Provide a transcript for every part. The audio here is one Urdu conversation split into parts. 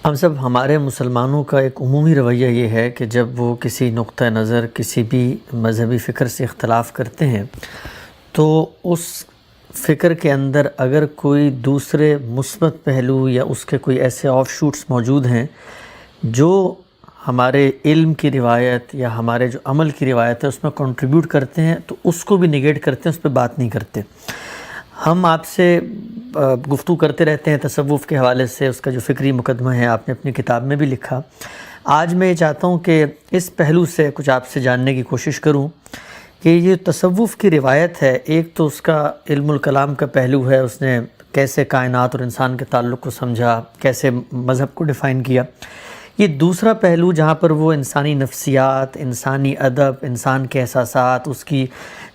ہم سب ہمارے مسلمانوں کا ایک عمومی رویہ یہ ہے کہ جب وہ کسی نقطہ نظر کسی بھی مذہبی فکر سے اختلاف کرتے ہیں تو اس فکر کے اندر اگر کوئی دوسرے مثبت پہلو یا اس کے کوئی ایسے آف شوٹس موجود ہیں جو ہمارے علم کی روایت یا ہمارے جو عمل کی روایت ہے اس میں کنٹریبیوٹ کرتے ہیں تو اس کو بھی نگیٹ کرتے ہیں، اس پہ بات نہیں کرتے۔ ہم آپ سے گفتگو کرتے رہتے ہیں تصوف کے حوالے سے، اس کا جو فکری مقدمہ ہے آپ نے اپنی کتاب میں بھی لکھا۔ آج میں یہ چاہتا ہوں کہ اس پہلو سے کچھ آپ سے جاننے کی کوشش کروں کہ یہ تصوف کی روایت ہے، ایک تو اس کا علم الکلام کا پہلو ہے، اس نے کیسے کائنات اور انسان کے تعلق کو سمجھا، کیسے مذہب کو ڈیفائن کیا۔ یہ دوسرا پہلو جہاں پر وہ انسانی نفسیات، انسانی ادب، انسان کے احساسات، اس کی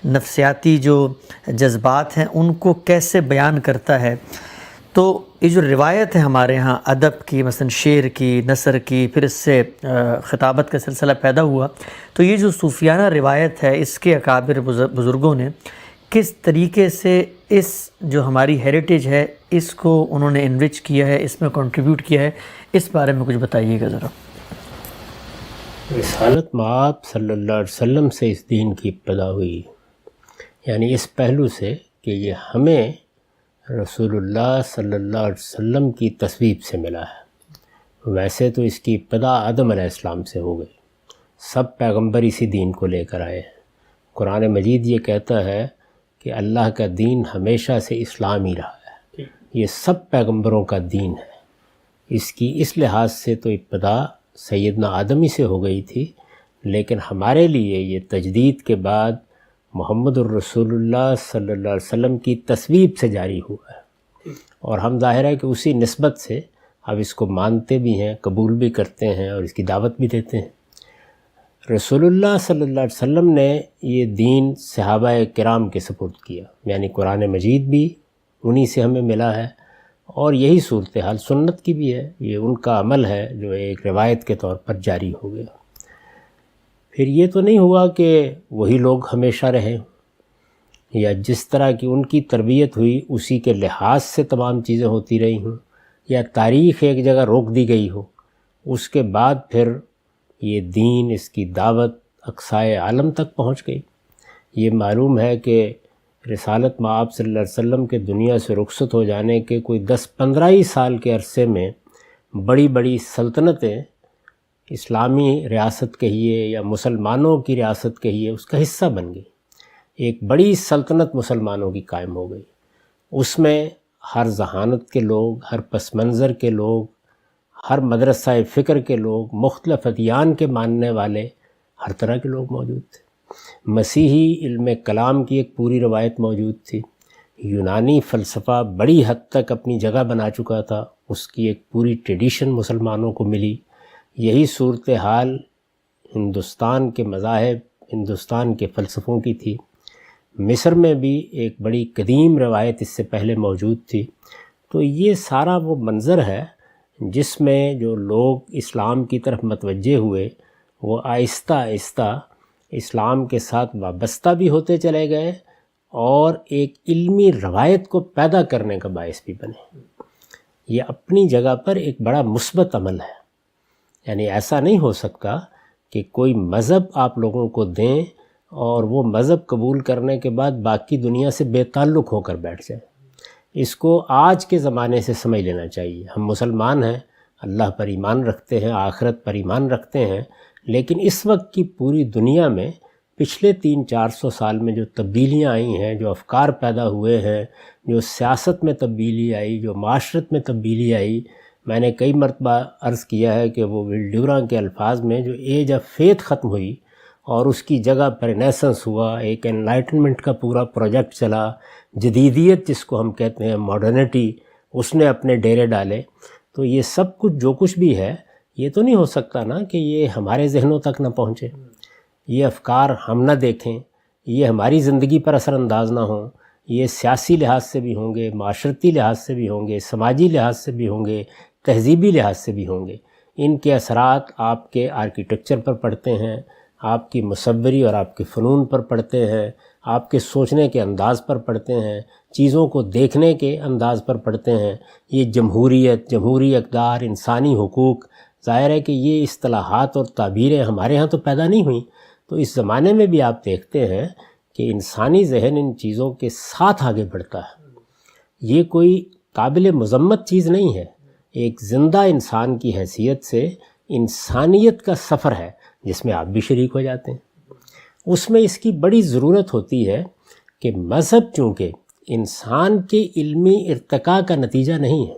نفسیاتی جو جذبات ہیں ان کو کیسے بیان کرتا ہے۔ تو یہ جو روایت ہے ہمارے ہاں ادب کی، مثلا شعر کی، نثر کی، پھر اس سے خطابت کا سلسلہ پیدا ہوا، تو یہ جو صوفیانہ روایت ہے اس کے اکابر بزرگوں نے کس طریقے سے اس جو ہماری ہیریٹیج ہے اس کو انہوں نے انرچ کیا ہے، اس میں کنٹریبیوٹ کیا ہے، اس بارے میں کچھ بتائیے گا ذرا۔ رسالت مآب صلی اللہ علیہ وسلم سے اس دین کی ابتدا ہوئی، یعنی اس پہلو سے کہ یہ ہمیں رسول اللہ صلی اللہ علیہ وسلم کی تصویب سے ملا ہے۔ ویسے تو اس کی ابتدا آدم علیہ السلام سے ہو گئی، سب پیغمبر اسی دین کو لے کر آئے ہیں۔ قرآن مجید یہ کہتا ہے کہ اللہ کا دین ہمیشہ سے اسلام ہی رہا ہے، یہ سب پیغمبروں کا دین ہے۔ اس کی اس لحاظ سے تو ابتدا سیدنا آدم ہی سے ہو گئی تھی، لیکن ہمارے لیے یہ تجدید کے بعد محمد الرسول اللہ صلی اللہ علیہ وسلم کی تصویب سے جاری ہوا ہے، اور ہم ظاہر ہے کہ اسی نسبت سے اب اس کو مانتے بھی ہیں، قبول بھی کرتے ہیں اور اس کی دعوت بھی دیتے ہیں۔ رسول اللہ صلی اللہ علیہ وسلم نے یہ دین صحابہ کرام کے سپرد کیا، یعنی قرآن مجید بھی انہی سے ہمیں ملا ہے، اور یہی صورتحال سنت کی بھی ہے، یہ ان کا عمل ہے جو ایک روایت کے طور پر جاری ہو گیا۔ پھر یہ تو نہیں ہوا کہ وہی لوگ ہمیشہ رہیں، یا جس طرح کی ان کی تربیت ہوئی اسی کے لحاظ سے تمام چیزیں ہوتی رہی ہوں، یا تاریخ ایک جگہ روک دی گئی ہو، اس کے بعد پھر یہ دین، اس کی دعوت اقصائے عالم تک پہنچ گئی۔ یہ معلوم ہے کہ رسالت مآب صلی اللہ علیہ وسلم کے دنیا سے رخصت ہو جانے کے کوئی 10-15 ہی سال کے عرصے میں بڑی بڑی سلطنتیں، اسلامی ریاست کہیے یا مسلمانوں کی ریاست کہیے، اس کا حصہ بن گئی۔ ایک بڑی سلطنت مسلمانوں کی قائم ہو گئی، اس میں ہر ذہانت کے لوگ، ہر پس منظر کے لوگ، ہر مدرسہ فکر کے لوگ، مختلف ادیان کے ماننے والے، ہر طرح کے لوگ موجود تھے۔ مسیحی علم کلام کی ایک پوری روایت موجود تھی، یونانی فلسفہ بڑی حد تک اپنی جگہ بنا چکا تھا، اس کی ایک پوری ٹریڈیشن مسلمانوں کو ملی۔ یہی صورتحال ہندوستان کے مذاہب، ہندوستان کے فلسفوں کی تھی۔ مصر میں بھی ایک بڑی قدیم روایت اس سے پہلے موجود تھی۔ تو یہ سارا وہ منظر ہے جس میں جو لوگ اسلام کی طرف متوجہ ہوئے وہ آہستہ آہستہ اسلام کے ساتھ وابستہ بھی ہوتے چلے گئے، اور ایک علمی روایت کو پیدا کرنے کا باعث بھی بنے۔ یہ اپنی جگہ پر ایک بڑا مثبت عمل ہے، یعنی ایسا نہیں ہو سکتا کہ کوئی مذہب آپ لوگوں کو دیں اور وہ مذہب قبول کرنے کے بعد باقی دنیا سے بے تعلق ہو کر بیٹھ جائیں۔ اس کو آج کے زمانے سے سمجھ لینا چاہیے۔ ہم مسلمان ہیں، اللہ پر ایمان رکھتے ہیں، آخرت پر ایمان رکھتے ہیں، لیکن اس وقت کی پوری دنیا میں پچھلے 300-400 سال میں جو تبدیلیاں آئی ہیں، جو افکار پیدا ہوئے ہیں، جو سیاست میں تبدیلی آئی، جو معاشرت میں تبدیلی آئی، میں نے کئی مرتبہ عرض کیا ہے کہ وہ ول ڈیوراں کے الفاظ میں جو ایج آف فیتھ ختم ہوئی اور اس کی جگہ پر رینیسنس ہوا، ایک انلائٹنمنٹ کا پورا پروجیکٹ چلا، جدیدیت جس کو ہم کہتے ہیں، ماڈرنٹی، اس نے اپنے ڈیرے ڈالے۔ تو یہ سب کچھ جو کچھ بھی ہے، یہ تو نہیں ہو سکتا نا کہ یہ ہمارے ذہنوں تک نہ پہنچے، یہ افکار ہم نہ دیکھیں، یہ ہماری زندگی پر اثر انداز نہ ہوں۔ یہ سیاسی لحاظ سے بھی ہوں گے، معاشرتی لحاظ سے بھی ہوں گے، سماجی لحاظ سے بھی ہوں گے، تہذیبی لحاظ سے بھی ہوں گے۔ ان کے اثرات آپ کے آرکیٹیکچر پر پڑتے ہیں، آپ کی مصوری اور آپ کے فنون پر پڑتے ہیں، آپ کے سوچنے کے انداز پر پڑتے ہیں، چیزوں کو دیکھنے کے انداز پر پڑتے ہیں۔ یہ جمہوریت، جمہوری اقدار، انسانی حقوق، ظاہر ہے کہ یہ اصطلاحات اور تعبیریں ہمارے ہاں تو پیدا نہیں ہوئیں، تو اس زمانے میں بھی آپ دیکھتے ہیں کہ انسانی ذہن ان چیزوں کے ساتھ آگے بڑھتا ہے۔ یہ کوئی قابل مذمت چیز نہیں ہے، ایک زندہ انسان کی حیثیت سے انسانیت کا سفر ہے جس میں آپ بھی شریک ہو جاتے ہیں۔ اس میں اس کی بڑی ضرورت ہوتی ہے کہ مذہب چونکہ انسان کے علمی ارتقاء کا نتیجہ نہیں ہے،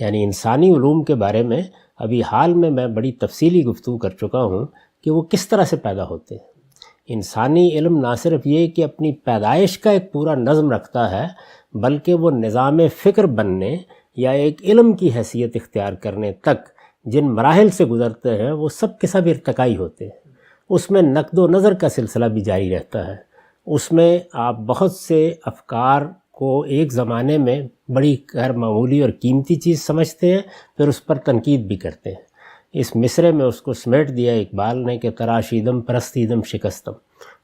یعنی انسانی علوم کے بارے میں ابھی حال میں بڑی تفصیلی گفتگو کر چکا ہوں کہ وہ کس طرح سے پیدا ہوتے ہیں۔ انسانی علم نہ صرف یہ کہ اپنی پیدائش کا ایک پورا نظم رکھتا ہے، بلکہ وہ نظام فکر بننے یا ایک علم کی حیثیت اختیار کرنے تک جن مراحل سے گزرتے ہیں وہ سب کے سب ارتقائی ہوتے ہیں۔ اس میں نقد و نظر کا سلسلہ بھی جاری رہتا ہے، اس میں آپ بہت سے افکار کو ایک زمانے میں بڑی غیر معمولی اور قیمتی چیز سمجھتے ہیں، پھر اس پر تنقید بھی کرتے ہیں۔ اس مصرے میں اس کو سمیٹ دیا اقبال نے کہ تراشیدم پرستیدم شکستم،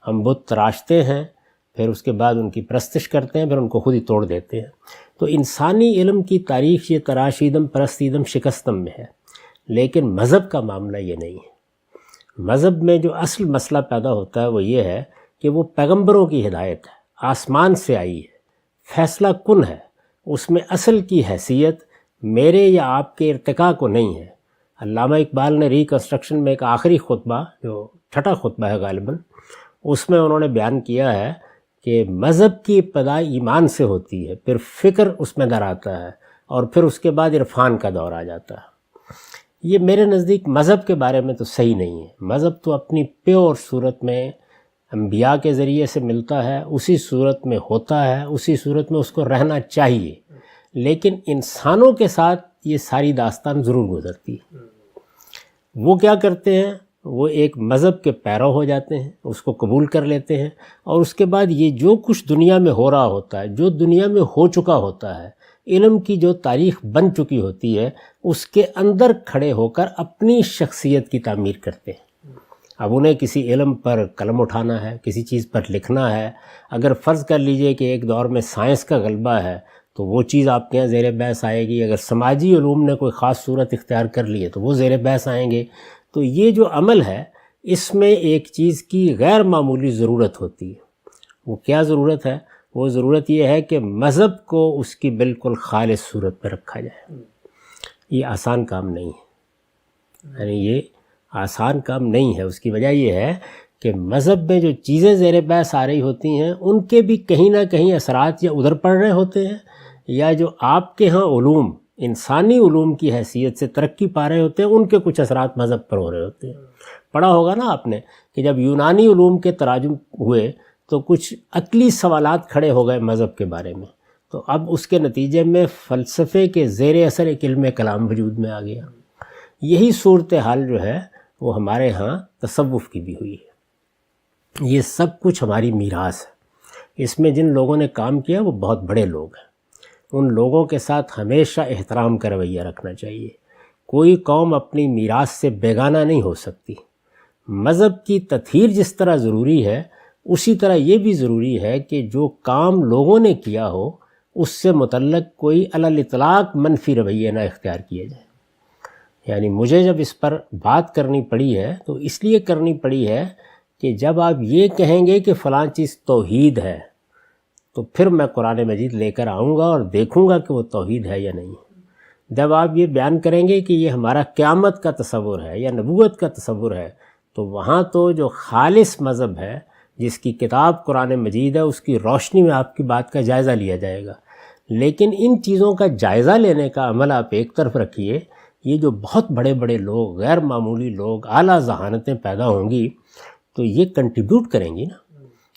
ہم بت تراشتے ہیں، پھر اس کے بعد ان کی پرستش کرتے ہیں، پھر ان کو خود ہی توڑ دیتے ہیں۔ تو انسانی علم کی تاریخ یہ تراشیدم پرستیدم شکستم میں ہے، لیکن مذہب کا معاملہ یہ نہیں ہے۔ مذہب میں جو اصل مسئلہ پیدا ہوتا ہے وہ یہ ہے کہ وہ پیغمبروں کی ہدایت ہے، آسمان سے آئی ہے، فیصلہ کن ہے، اس میں اصل کی حیثیت میرے یا آپ کے ارتقاء کو نہیں ہے۔ علامہ اقبال نے ریکنسٹرکشن میں ایک آخری خطبہ، جو چھٹا خطبہ ہے غالباً، اس میں انہوں نے بیان کیا ہے کہ مذہب کی ابتدا ایمان سے ہوتی ہے، پھر فکر اس میں در آتا ہے، اور پھر اس کے بعد عرفان کا دور آ جاتا ہے۔ یہ میرے نزدیک مذہب کے بارے میں تو صحیح نہیں ہے۔ مذہب تو اپنی پیور صورت میں انبیاء کے ذریعے سے ملتا ہے، اسی صورت میں ہوتا ہے، اسی صورت میں اس کو رہنا چاہیے، لیکن انسانوں کے ساتھ یہ ساری داستان ضرور گزرتی ہے۔ وہ کیا کرتے ہیں؟ وہ ایک مذہب کے پیرو ہو جاتے ہیں، اس کو قبول کر لیتے ہیں، اور اس کے بعد یہ جو کچھ دنیا میں ہو رہا ہوتا ہے، جو دنیا میں ہو چکا ہوتا ہے، علم کی جو تاریخ بن چکی ہوتی ہے، اس کے اندر کھڑے ہو کر اپنی شخصیت کی تعمیر کرتے ہیں۔ اب انہیں کسی علم پر قلم اٹھانا ہے، کسی چیز پر لکھنا ہے، اگر فرض کر لیجئے کہ ایک دور میں سائنس کا غلبہ ہے تو وہ چیز آپ کے یہاں زیر بحث آئے گی، اگر سماجی علوم نے کوئی خاص صورت اختیار کر لی ہے تو وہ زیر بحث آئیں گے۔ تو یہ جو عمل ہے، اس میں ایک چیز کی غیر معمولی ضرورت ہوتی ہے۔ وہ کیا ضرورت ہے؟ وہ ضرورت یہ ہے کہ مذہب کو اس کی بالکل خالص صورت میں رکھا جائے۔ یہ آسان کام نہیں ہے، یعنی یہ آسان کام نہیں ہے۔ اس کی وجہ یہ ہے کہ مذہب میں جو چیزیں زیر بحث آ رہی ہوتی ہیں، ان کے بھی کہیں نہ کہیں اثرات یا ادھر پڑ رہے ہوتے ہیں، یا جو آپ کے ہاں علوم، انسانی علوم کی حیثیت سے ترقی پا رہے ہوتے ہیں، ان کے کچھ اثرات مذہب پر ہو رہے ہوتے ہیں۔ پڑھا ہوگا نا آپ نے کہ جب یونانی علوم کے تراجم ہوئے تو کچھ عقلی سوالات کھڑے ہو گئے مذہب کے بارے میں، تو اب اس کے نتیجے میں فلسفے کے زیر اثر ایک علم کلام وجود میں آ گیا۔ یہی صورتحال جو ہے وہ ہمارے ہاں تصوف کی بھی ہوئی ہے۔ یہ سب کچھ ہماری میراث ہے۔ اس میں جن لوگوں نے کام کیا وہ بہت بڑے لوگ ہیں، ان لوگوں کے ساتھ ہمیشہ احترام کا رویہ رکھنا چاہیے۔ کوئی قوم اپنی میراث سے بیگانہ نہیں ہو سکتی۔ مذہب کی تطہیر جس طرح ضروری ہے، اسی طرح یہ بھی ضروری ہے کہ جو کام لوگوں نے کیا ہو اس سے متعلق کوئی علی الاطلاق منفی رویہ نہ اختیار کیا جائے۔ یعنی مجھے جب اس پر بات کرنی پڑی ہے تو اس لیے کرنی پڑی ہے کہ جب آپ یہ کہیں گے کہ فلاں چیز توحید ہے، تو پھر میں قرآن مجید لے کر آؤں گا اور دیکھوں گا کہ وہ توحید ہے یا نہیں۔ جب آپ یہ بیان کریں گے کہ یہ ہمارا قیامت کا تصور ہے یا نبوت کا تصور ہے، تو وہاں تو جو خالص مذہب ہے، جس کی کتاب قرآن مجید ہے، اس کی روشنی میں آپ کی بات کا جائزہ لیا جائے گا۔ لیکن ان چیزوں کا جائزہ لینے کا عمل آپ ایک طرف رکھیے، یہ جو بہت بڑے بڑے لوگ، غیر معمولی لوگ، اعلیٰ ذہانتیں پیدا ہوں گی، تو یہ کنٹریبیوٹ کریں گی نا،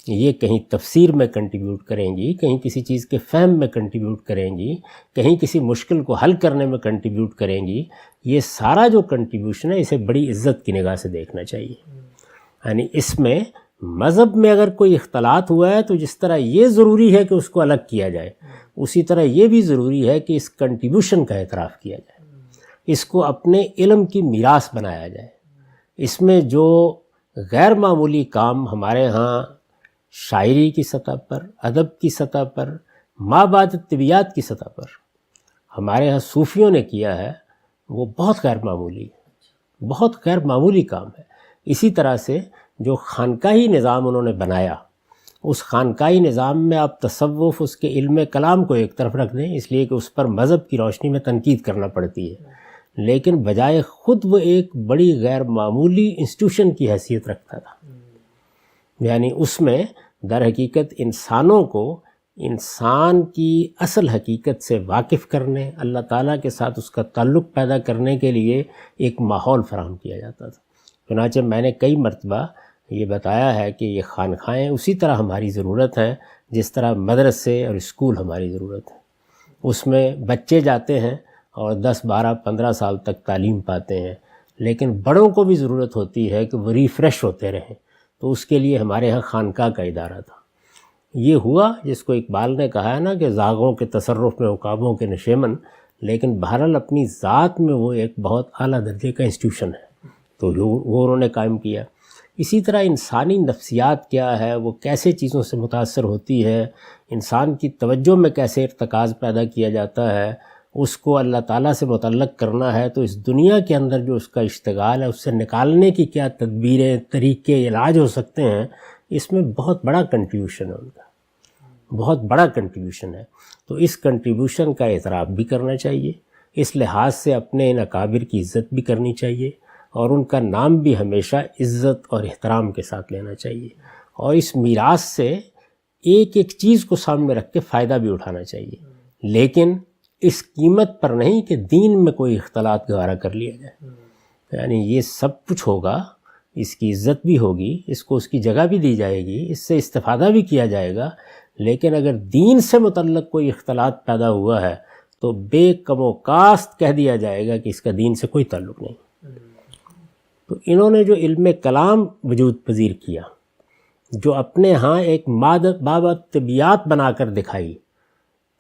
یہ کہیں تفسیر میں کنٹریبیوٹ کریں گی، کہیں کسی چیز کے فہم میں کنٹریبیوٹ کریں گی، کہیں کسی مشکل کو حل کرنے میں کنٹریبیوٹ کریں گی۔ یہ سارا جو کنٹریبیوشن ہے، اسے بڑی عزت کی نگاہ سے دیکھنا چاہیے۔ یعنی اس میں مذہب میں اگر کوئی اختلاط ہوا ہے تو جس طرح یہ ضروری ہے کہ اس کو الگ کیا جائے، اسی طرح یہ بھی ضروری ہے کہ اس کنٹریبیوشن کا اعتراف کیا جائے، اس کو اپنے علم کی میراث بنایا جائے۔ اس میں جو غیر معمولی کام ہمارے ہاں شاعری کی سطح پر، ادب کی سطح پر، مابعد طبیعت کی سطح پر ہمارے ہاں صوفیوں نے کیا ہے، وہ بہت غیر معمولی ہے، بہت غیر معمولی کام ہے۔ اسی طرح سے جو خانقاہی نظام انہوں نے بنایا، اس خانقاہی نظام میں آپ تصوف، اس کے علم کلام کو ایک طرف رکھ دیں، اس لیے کہ اس پر مذہب کی روشنی میں تنقید کرنا پڑتی ہے، لیکن بجائے خود وہ ایک بڑی غیر معمولی انسٹیٹیوشن کی حیثیت رکھتا تھا۔ یعنی اس میں در حقیقت انسانوں کو انسان کی اصل حقیقت سے واقف کرنے، اللہ تعالیٰ کے ساتھ اس کا تعلق پیدا کرنے کے لیے ایک ماحول فراہم کیا جاتا تھا۔ چنانچہ میں نے کئی مرتبہ یہ بتایا ہے کہ یہ خانقاہیں اسی طرح ہماری ضرورت ہیں جس طرح مدرسے اور اسکول ہماری ضرورت ہے۔ اس میں بچے جاتے ہیں اور 10 12 15 سال تک تعلیم پاتے ہیں، لیکن بڑوں کو بھی ضرورت ہوتی ہے کہ وہ ریفریش ہوتے رہیں، تو اس کے لیے ہمارے ہاں خانقاہ کا ادارہ تھا۔ یہ ہوا جس کو اقبال نے کہا ہے نا کہ زاغوں کے تصرف میں عقابوں کے نشیمن، لیکن بہرحال اپنی ذات میں وہ ایک بہت اعلیٰ درجے کا انسٹیٹیوشن ہے، تو وہ انہوں نے قائم کیا۔ اسی طرح انسانی نفسیات کیا ہے، وہ کیسے چیزوں سے متاثر ہوتی ہے، انسان کی توجہ میں کیسے ارتکاز پیدا کیا جاتا ہے، اس کو اللہ تعالیٰ سے متعلق کرنا ہے تو اس دنیا کے اندر جو اس کا اشتغال ہے اس سے نکالنے کی کیا تدبیریں، طریقے، علاج ہو سکتے ہیں، اس میں بہت بڑا کنٹریبیوشن ہے ان کا، بہت بڑا کنٹریبیوشن ہے۔ تو اس کنٹریبیوشن کا اعتراف بھی کرنا چاہیے، اس لحاظ سے اپنے ان اکابر کی عزت بھی کرنی چاہیے، اور ان کا نام بھی ہمیشہ عزت اور احترام کے ساتھ لینا چاہیے، اور اس میراث سے ایک ایک چیز کو سامنے رکھ کے فائدہ بھی اٹھانا چاہیے، لیکن اس قیمت پر نہیں کہ دین میں کوئی اختلاط گوارا کر لیا جائے۔ یعنی یہ سب کچھ ہوگا، اس کی عزت بھی ہوگی، اس کو اس کی جگہ بھی دی جائے گی، اس سے استفادہ بھی کیا جائے گا، لیکن اگر دین سے متعلق کوئی اختلاط پیدا ہوا ہے تو بے کم و کاست کہہ دیا جائے گا کہ اس کا دین سے کوئی تعلق نہیں۔ تو انہوں نے جو علم کلام وجود پذیر کیا، جو اپنے ہاں ایک بابت طبیعت بنا کر دکھائی،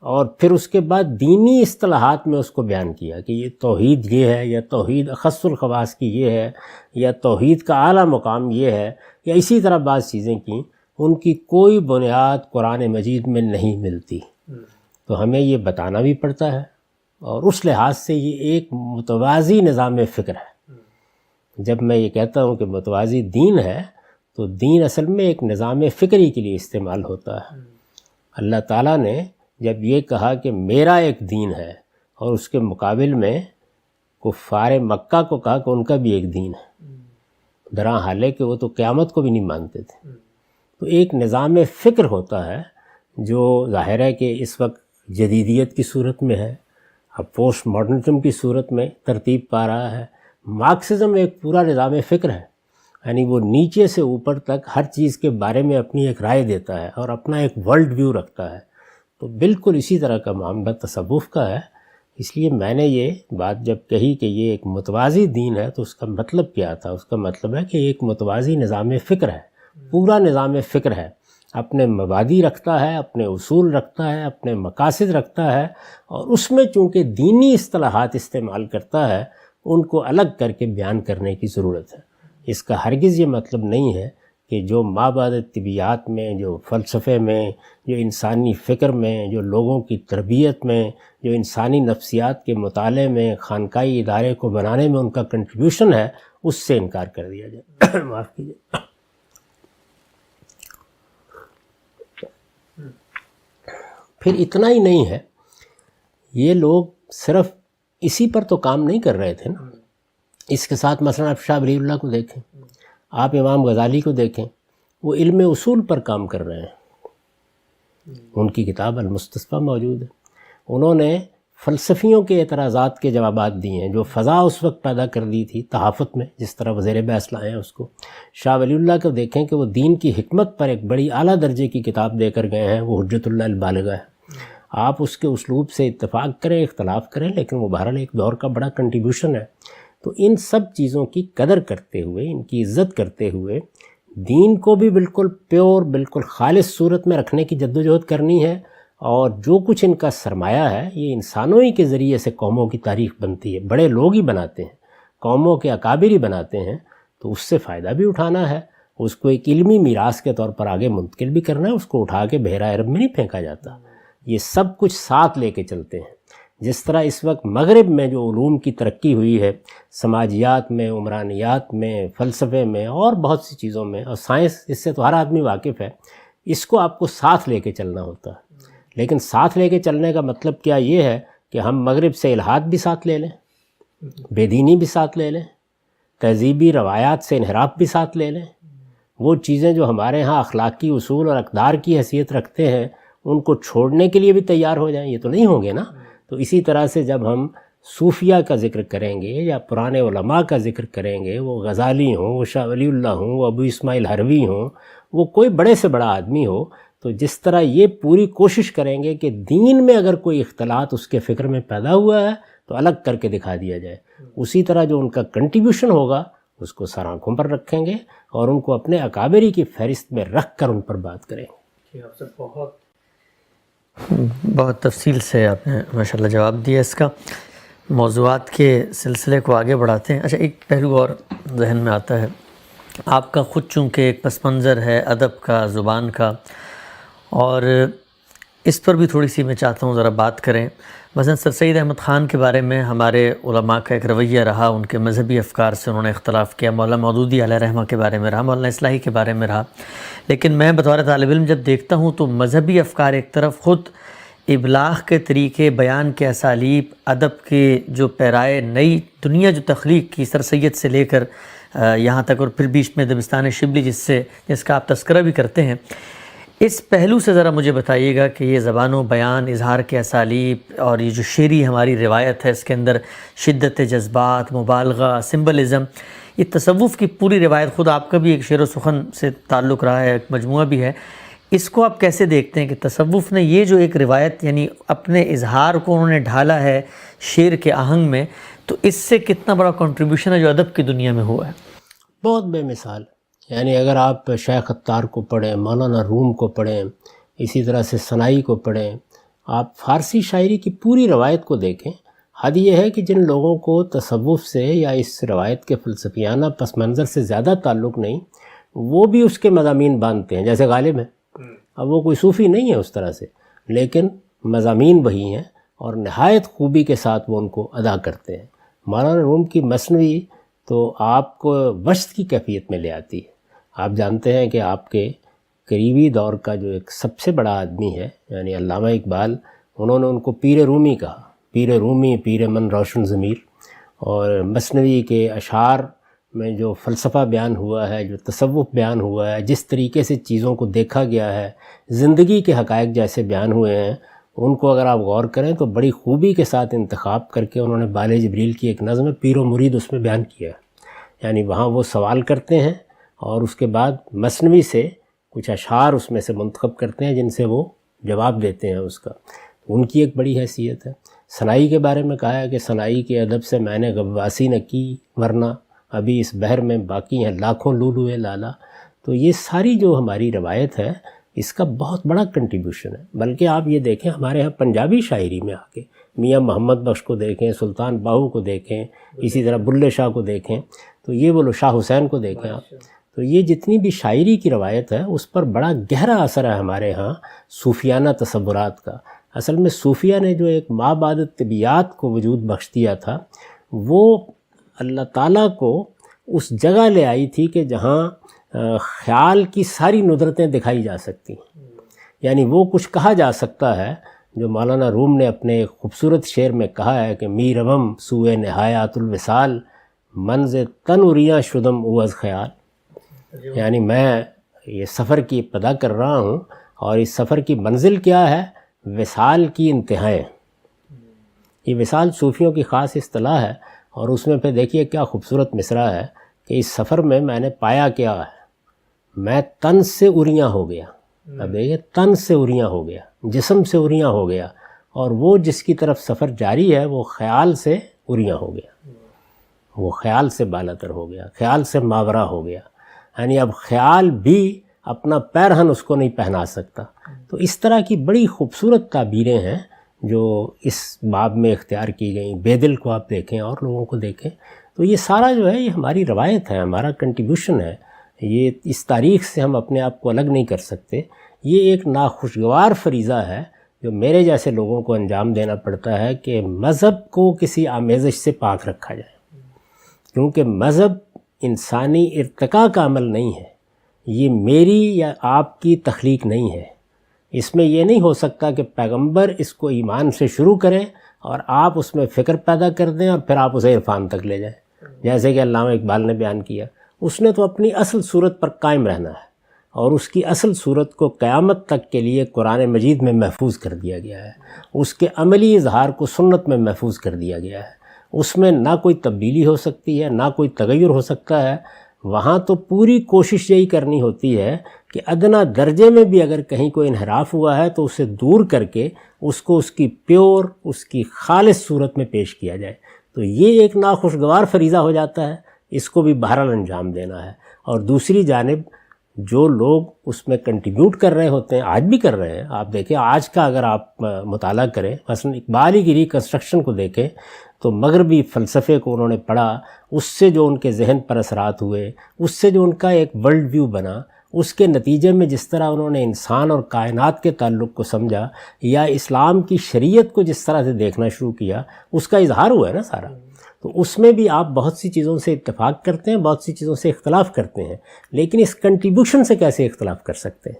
اور پھر اس کے بعد دینی اصطلاحات میں اس کو بیان کیا کہ یہ توحید یہ ہے، یا توحید اخص الخواص کی یہ ہے، یا توحید کا اعلیٰ مقام یہ ہے، یا اسی طرح بعض چیزیں کی، ان کی کوئی بنیاد قرآن مجید میں نہیں ملتی۔ تو ہمیں یہ بتانا بھی پڑتا ہے، اور اس لحاظ سے یہ ایک متوازی نظام فکر ہے۔ جب میں یہ کہتا ہوں کہ متوازی دین ہے، تو دین اصل میں ایک نظام فکری کے لیے استعمال ہوتا ہے۔ اللہ تعالیٰ نے جب یہ کہا کہ میرا ایک دین ہے، اور اس کے مقابل میں کفار مکہ کو کہا کہ ان کا بھی ایک دین ہے، درا حالے کہ وہ تو قیامت کو بھی نہیں مانتے تھے۔ تو ایک نظام فکر ہوتا ہے جو ظاہر ہے کہ اس وقت جدیدیت کی صورت میں ہے، اب پوسٹ ماڈرنزم کی صورت میں ترتیب پا رہا ہے۔ مارکسزم ایک پورا نظام فکر ہے، یعنی وہ نیچے سے اوپر تک ہر چیز کے بارے میں اپنی ایک رائے دیتا ہے اور اپنا ایک ورلڈ ویو رکھتا ہے۔ تو بالکل اسی طرح کا معاملہ تصوف کا ہے۔ اس لیے میں نے یہ بات جب کہی کہ یہ ایک متوازی دین ہے، تو اس کا مطلب کیا تھا؟ اس کا مطلب ہے کہ ایک متوازی نظام فکر ہے، پورا نظام فکر ہے، اپنے مبادی رکھتا ہے، اپنے اصول رکھتا ہے، اپنے مقاصد رکھتا ہے، اور اس میں چونکہ دینی اصطلاحات استعمال کرتا ہے، ان کو الگ کر کے بیان کرنے کی ضرورت ہے۔ اس کا ہرگز یہ مطلب نہیں ہے کہ جو مابعد طبیعت میں، جو فلسفے میں، جو انسانی فکر میں، جو لوگوں کی تربیت میں، جو انسانی نفسیات کے مطالعے میں، خانقاہی ادارے کو بنانے میں ان کا کنٹریبیوشن ہے، اس سے انکار کر دیا جائے۔ معاف کیجیے۔ پھر اتنا ہی نہیں ہے، یہ لوگ صرف اسی پر تو کام نہیں کر رہے تھے نا، اس کے ساتھ مثلا آپ شاہ ولی اللہ کو دیکھیں، آپ امام غزالی کو دیکھیں، وہ علم اصول پر کام کر رہے ہیں۔ ان کی کتاب المستصفیٰ موجود ہے۔ انہوں نے فلسفیوں کے اعتراضات کے جوابات دیے ہیں، جو فضا اس وقت پیدا کر دی تھی تحافت میں، جس طرح وزیر بحث لائے ہیں اس کو۔ شاہ ولی اللہ کو دیکھیں کہ وہ دین کی حکمت پر ایک بڑی اعلیٰ درجے کی کتاب دے کر گئے ہیں، وہ حجت اللہ البالغہ ہے۔ آپ اس کے اسلوب سے اتفاق کریں، اختلاف کریں، لیکن وہ بہرحال ایک دور کا بڑا کنٹریبیوشن ہے۔ تو ان سب چیزوں کی قدر کرتے ہوئے، ان کی عزت کرتے ہوئے، دین کو بھی بالکل پیور، بالکل خالص صورت میں رکھنے کی جدوجہد کرنی ہے، اور جو کچھ ان کا سرمایہ ہے یہ انسانوں ہی کے ذریعے سے قوموں کی تاریخ بنتی ہے، بڑے لوگ ہی بناتے ہیں، قوموں کے اکابر ہی بناتے ہیں، تو اس سے فائدہ بھی اٹھانا ہے، اس کو ایک علمی میراث کے طور پر آگے منتقل بھی کرنا ہے، اس کو اٹھا کے بحیرہ عرب میں نہیں پھینکا جاتا. یہ سب کچھ ساتھ لے کے چلتے ہیں. جس طرح اس وقت مغرب میں جو علوم کی ترقی ہوئی ہے، سماجیات میں، عمرانیات میں، فلسفے میں اور بہت سی چیزوں میں، اور سائنس، اس سے تو ہر آدمی واقف ہے، اس کو آپ کو ساتھ لے کے چلنا ہوتا ہے. لیکن ساتھ لے کے چلنے کا مطلب کیا یہ ہے کہ ہم مغرب سے الحاد بھی ساتھ لے لیں، بے دینی بھی ساتھ لے لیں، تہذیبی روایات سے انحراف بھی ساتھ لے لیں، وہ چیزیں جو ہمارے ہاں اخلاقی اصول اور اقدار کی حیثیت رکھتے ہیں ان کو چھوڑنے کے لیے بھی تیار ہو جائیں؟ یہ تو نہیں ہوں گے نا. تو اسی طرح سے جب ہم صوفیہ کا ذکر کریں گے یا پرانے علماء کا ذکر کریں گے، وہ غزالی ہوں، وہ شاہ ولی اللہ ہوں، وہ ابو اسماعیل حروی ہوں، وہ کوئی بڑے سے بڑا آدمی ہو، تو جس طرح یہ پوری کوشش کریں گے کہ دین میں اگر کوئی اختلاط اس کے فکر میں پیدا ہوا ہے تو الگ کر کے دکھا دیا جائے، اسی طرح جو ان کا کنٹریبیوشن ہوگا اس کو سر آنکھوں پر رکھیں گے اور ان کو اپنے اکابری کی فہرست میں رکھ کر ان پر بات کریں گے. آپ سے بہت تفصیل سے آپ نے ماشاءاللہ جواب دیا. اس کا موضوعات کے سلسلے کو آگے بڑھاتے ہیں. اچھا، ایک پہلو اور ذہن میں آتا ہے. آپ کا خود چونکہ ایک پس منظر ہے ادب کا، زبان کا، اور اس پر بھی تھوڑی سی میں چاہتا ہوں ذرا بات کریں. مثلا سر سید احمد خان کے بارے میں ہمارے علماء کا ایک رویہ رہا، ان کے مذہبی افکار سے انہوں نے اختلاف کیا. مولانا مودودی علیہ رحمہ کے بارے میں رہا، مولانا اصلاحی کے بارے میں رہا. لیکن میں بطور طالب علم جب دیکھتا ہوں تو مذہبی افکار ایک طرف، خود ابلاغ کے طریقے، بیان کے اسالیب، ادب کے جو پیرائے، نئی دنیا جو تخلیق کی سر سید سے لے کر یہاں تک، اور پھر بیچ میں دبستان شبلی جس کا آپ تذکرہ بھی کرتے ہیں، اس پہلو سے ذرا مجھے بتائیے گا کہ یہ زبان و بیان، اظہار کے اسالیب اور یہ جو شعری ہماری روایت ہے، اس کے اندر شدت جذبات، مبالغہ، سمبلزم، یہ تصوف کی پوری روایت، خود آپ کا بھی ایک شعر و سخن سے تعلق رہا ہے، ایک مجموعہ بھی ہے، اس کو آپ کیسے دیکھتے ہیں کہ تصوف نے یہ جو ایک روایت، یعنی اپنے اظہار کو انہوں نے ڈھالا ہے شعر کے آہنگ میں، تو اس سے کتنا بڑا کنٹریبیوشن ہے جو ادب کی دنیا میں ہوا ہے؟ بہت بے مثال. یعنی اگر آپ شیخ عطار کو پڑھیں، مولانا روم کو پڑھیں، اسی طرح سے ثنائی کو پڑھیں، آپ فارسی شاعری کی پوری روایت کو دیکھیں. حد یہ ہے کہ جن لوگوں کو تصوف سے یا اس روایت کے فلسفیانہ پس منظر سے زیادہ تعلق نہیں، وہ بھی اس کے مضامین باندھتے ہیں. جیسے غالب ہیں، اب وہ کوئی صوفی نہیں ہے اس طرح سے، لیکن مضامین وہی ہیں اور نہایت خوبی کے ساتھ وہ ان کو ادا کرتے ہیں. مولانا روم کی مثنوی تو آپ کو وشت کی کیفیت میں لے آتی ہے. آپ جانتے ہیں کہ آپ کے قریبی دور کا جو ایک سب سے بڑا آدمی ہے، یعنی علامہ اقبال، انہوں نے ان کو پیر رومی کہا، پیر رومی، پیر من روشن ضمیر. اور مثنوی کے اشعار میں جو فلسفہ بیان ہوا ہے، جو تصوف بیان ہوا ہے، جس طریقے سے چیزوں کو دیکھا گیا ہے، زندگی کے حقائق جیسے بیان ہوئے ہیں، ان کو اگر آپ غور کریں تو بڑی خوبی کے ساتھ انتخاب کر کے انہوں نے بال جبریل کی ایک نظم پیر و مرید اس میں بیان کیا ہے. یعنی وہاں وہ سوال کرتے ہیں اور اس کے بعد مثنوی سے کچھ اشعار اس میں سے منتخب کرتے ہیں جن سے وہ جواب دیتے ہیں اس کا. ان کی ایک بڑی حیثیت ہے. ثنائی کے بارے میں کہا ہے کہ ثنائی کے ادب سے میں نے غواصی نہ کی، ورنہ ابھی اس بحر میں باقی ہیں لاکھوں لولوئے لالا. تو یہ ساری جو ہماری روایت ہے اس کا بہت بڑا کنٹریبیوشن ہے. بلکہ آپ یہ دیکھیں ہمارے ہاں پنجابی شاعری میں آ کے میاں محمد بخش کو دیکھیں، سلطان باہو کو دیکھیں، اسی طرح بلے شاہ کو دیکھیں، تو یہ بولو شاہ حسین کو دیکھیں آپ، تو یہ جتنی بھی شاعری کی روایت ہے اس پر بڑا گہرا اثر ہے ہمارے ہاں صوفیانہ تصورات کا. اصل میں صوفیہ نے جو ایک ما بعد طبیعت کو وجود بخش دیا تھا، وہ اللہ تعالیٰ کو اس جگہ لے آئی تھی کہ جہاں خیال کی ساری ندرتیں دکھائی جا سکتی ہیں. یعنی وہ کچھ کہا جا سکتا ہے جو مولانا روم نے اپنے ایک خوبصورت شعر میں کہا ہے کہ می روم سوئے نہایات الوصال، منز تن اریاں شدم او از خیال. یعنی میں یہ سفر کی ابتدا کر رہا ہوں اور اس سفر کی منزل کیا ہے؟ وصال کی انتہائیں. یہ وصال صوفیوں کی خاص اصطلاح ہے. اور اس میں پھر دیکھیے کیا خوبصورت مصرع ہے کہ اس سفر میں نے پایا کیا ہے، میں تن سے اریاں ہو گیا. اب دیکھیے تن سے اریاں ہو گیا، جسم سے اریاں ہو گیا، اور وہ جس کی طرف سفر جاری ہے وہ خیال سے اریاں ہو گیا، وہ خیال سے بالاتر ہو گیا، خیال سے ماورا ہو گیا. یعنی اب خیال بھی اپنا پیرہن اس کو نہیں پہنا سکتا. تو اس طرح کی بڑی خوبصورت تعبیریں ہیں جو اس باب میں اختیار کی گئیں. بے دل کو آپ دیکھیں اور لوگوں کو دیکھیں، تو یہ سارا جو ہے یہ ہماری روایت ہے، ہمارا کنٹریبیوشن ہے. یہ اس تاریخ سے ہم اپنے آپ کو الگ نہیں کر سکتے. یہ ایک ناخوشگوار فریضہ ہے جو میرے جیسے لوگوں کو انجام دینا پڑتا ہے کہ مذہب کو کسی آمیزش سے پاک رکھا جائے، کیونکہ مذہب انسانی ارتقاء کا عمل نہیں ہے، یہ میری یا آپ کی تخلیق نہیں ہے. اس میں یہ نہیں ہو سکتا کہ پیغمبر اس کو ایمان سے شروع کریں اور آپ اس میں فکر پیدا کر دیں اور پھر آپ اسے عرفان تک لے جائیں. جیسے کہ علامہ اقبال نے بیان کیا، اس نے تو اپنی اصل صورت پر قائم رہنا ہے، اور اس کی اصل صورت کو قیامت تک کے لیے قرآن مجید میں محفوظ کر دیا گیا ہے، اس کے عملی اظہار کو سنت میں محفوظ کر دیا گیا ہے. اس میں نہ کوئی تبدیلی ہو سکتی ہے، نہ کوئی تغیر ہو سکتا ہے. وہاں تو پوری کوشش یہی کرنی ہوتی ہے کہ ادنا درجے میں بھی اگر کہیں کوئی انحراف ہوا ہے تو اسے دور کر کے اس کو اس کی پیور، اس کی خالص صورت میں پیش کیا جائے. تو یہ ایک ناخوشگوار فریضہ ہو جاتا ہے، اس کو بھی بہرحال انجام دینا ہے. اور دوسری جانب جو لوگ اس میں کنٹریبیوٹ کر رہے ہوتے ہیں، آج بھی کر رہے ہیں. آپ دیکھیں آج کا اگر آپ مطالعہ کریں، مثلا اقبال کی ریکنسٹرکشن کو دیکھیں تو مغربی فلسفے کو انہوں نے پڑھا، اس سے جو ان کے ذہن پر اثرات ہوئے، اس سے جو ان کا ایک ورلڈ ویو بنا، اس کے نتیجے میں جس طرح انہوں نے انسان اور کائنات کے تعلق کو سمجھا یا اسلام کی شریعت کو جس طرح سے دیکھنا شروع کیا، اس کا اظہار ہوا ہے نا سارا. تو اس میں بھی آپ بہت سی چیزوں سے اتفاق کرتے ہیں، بہت سی چیزوں سے اختلاف کرتے ہیں، لیکن اس کنٹریبیوشن سے کیسے اختلاف کر سکتے ہیں؟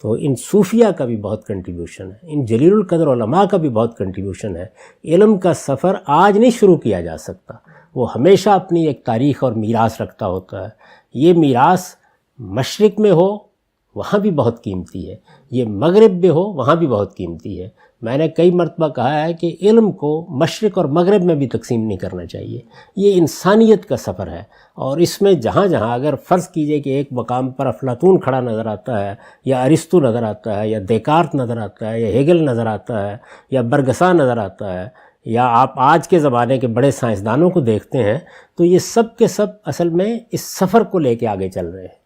تو ان صوفیہ کا بھی بہت کنٹریبیوشن ہے، ان جلیل القدر علماء کا بھی بہت کنٹریبیوشن ہے. علم کا سفر آج نہیں شروع کیا جا سکتا، وہ ہمیشہ اپنی ایک تاریخ اور میراث رکھتا ہوتا ہے. یہ میراث مشرق میں ہو وہاں بھی بہت قیمتی ہے، یہ مغرب میں ہو وہاں بھی بہت قیمتی ہے. میں نے کئی مرتبہ کہا ہے کہ علم کو مشرق اور مغرب میں بھی تقسیم نہیں کرنا چاہیے. یہ انسانیت کا سفر ہے، اور اس میں جہاں جہاں اگر فرض کیجئے کہ ایک مقام پر افلاطون کھڑا نظر آتا ہے، یا ارسطو نظر آتا ہے، یا دیکارت نظر آتا ہے، یا ہیگل نظر آتا ہے، یا برگسا نظر آتا ہے، یا آپ آج کے زمانے کے بڑے سائنسدانوں کو دیکھتے ہیں، تو یہ سب کے سب اصل میں اس سفر کو لے کے آگے چل رہے ہیں.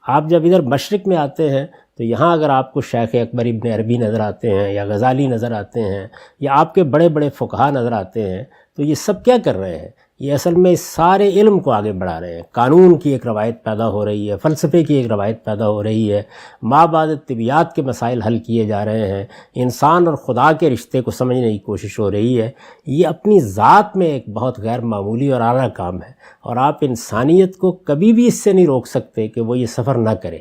آپ جب ادھر مشرق میں آتے ہیں تو یہاں اگر آپ کو شیخ اکبر ابن عربی نظر آتے ہیں، یا غزالی نظر آتے ہیں، یا آپ کے بڑے بڑے فقہا نظر آتے ہیں، تو یہ سب کیا کر رہے ہیں؟ یہ اصل میں اس سارے علم کو آگے بڑھا رہے ہیں. قانون کی ایک روایت پیدا ہو رہی ہے، فلسفے کی ایک روایت پیدا ہو رہی ہے، ما بعد طبیعیات کے مسائل حل کیے جا رہے ہیں، انسان اور خدا کے رشتے کو سمجھنے کی کوشش ہو رہی ہے. یہ اپنی ذات میں ایک بہت غیر معمولی اور اعلیٰ کام ہے، اور آپ انسانیت کو کبھی بھی اس سے نہیں روک سکتے کہ وہ یہ سفر نہ کرے.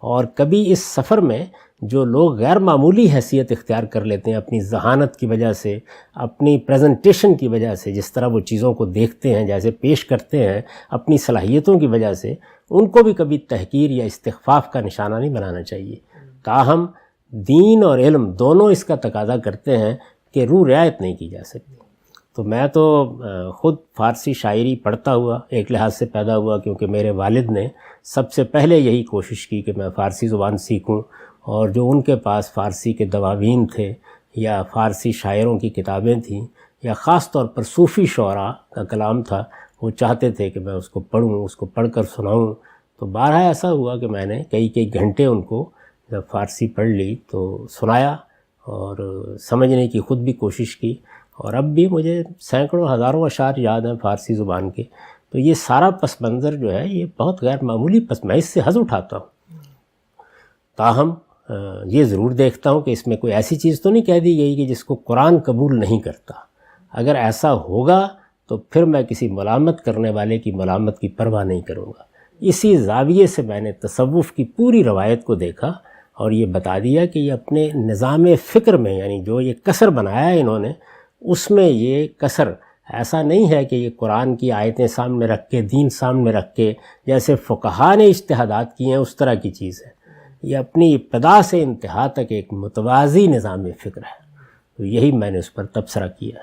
اور کبھی اس سفر میں جو لوگ غیر معمولی حیثیت اختیار کر لیتے ہیں اپنی ذہانت کی وجہ سے، اپنی پریزنٹیشن کی وجہ سے، جس طرح وہ چیزوں کو دیکھتے ہیں، جیسے پیش کرتے ہیں، اپنی صلاحیتوں کی وجہ سے، ان کو بھی کبھی تحقیر یا استخفاف کا نشانہ نہیں بنانا چاہیے. تاہم دین اور علم دونوں اس کا تقاضا کرتے ہیں کہ روح رعایت نہیں کی جا سکتی. تو میں تو خود فارسی شاعری پڑھتا ہوا ایک لحاظ سے پیدا ہوا، کیونکہ میرے والد نے سب سے پہلے یہی کوشش کی کہ میں فارسی زبان سیکھوں، اور جو ان کے پاس فارسی کے دواوین تھے یا فارسی شاعروں کی کتابیں تھیں، یا خاص طور پر صوفی شعراء کا کلام تھا، وہ چاہتے تھے کہ میں اس کو پڑھوں، اس کو پڑھ کر سناؤں. تو بارہا ایسا ہوا کہ میں نے کئی گھنٹے ان کو جب فارسی پڑھ لی تو سنایا اور سمجھنے کی خود بھی کوشش کی. اور اب بھی مجھے سینکڑوں ہزاروں اشعار یاد ہیں فارسی زبان کے. تو یہ سارا پس منظر جو ہے یہ بہت غیر معمولی میں اس سے حظ اٹھاتا ہوں. تاہم یہ ضرور دیکھتا ہوں کہ اس میں کوئی ایسی چیز تو نہیں کہہ دی گئی کہ جس کو قرآن قبول نہیں کرتا. اگر ایسا ہوگا تو پھر میں کسی ملامت کرنے والے کی ملامت کی پرواہ نہیں کروں گا. اسی زاویے سے میں نے تصوف کی پوری روایت کو دیکھا اور یہ بتا دیا کہ یہ اپنے نظام فکر میں، یعنی جو یہ کسر بنایا ہے انہوں نے، اس میں یہ کسر ایسا نہیں ہے کہ یہ قرآن کی آیتیں سامنے رکھ کے، دین سامنے رکھ کے، جیسے فقہا نے اجتہادات کیے ہیں اس طرح کی چیز ہے. یہ اپنی ابتدا سے انتہا تک ایک متوازی نظام فکر ہے. تو یہی میں نے اس پر تبصرہ کیا.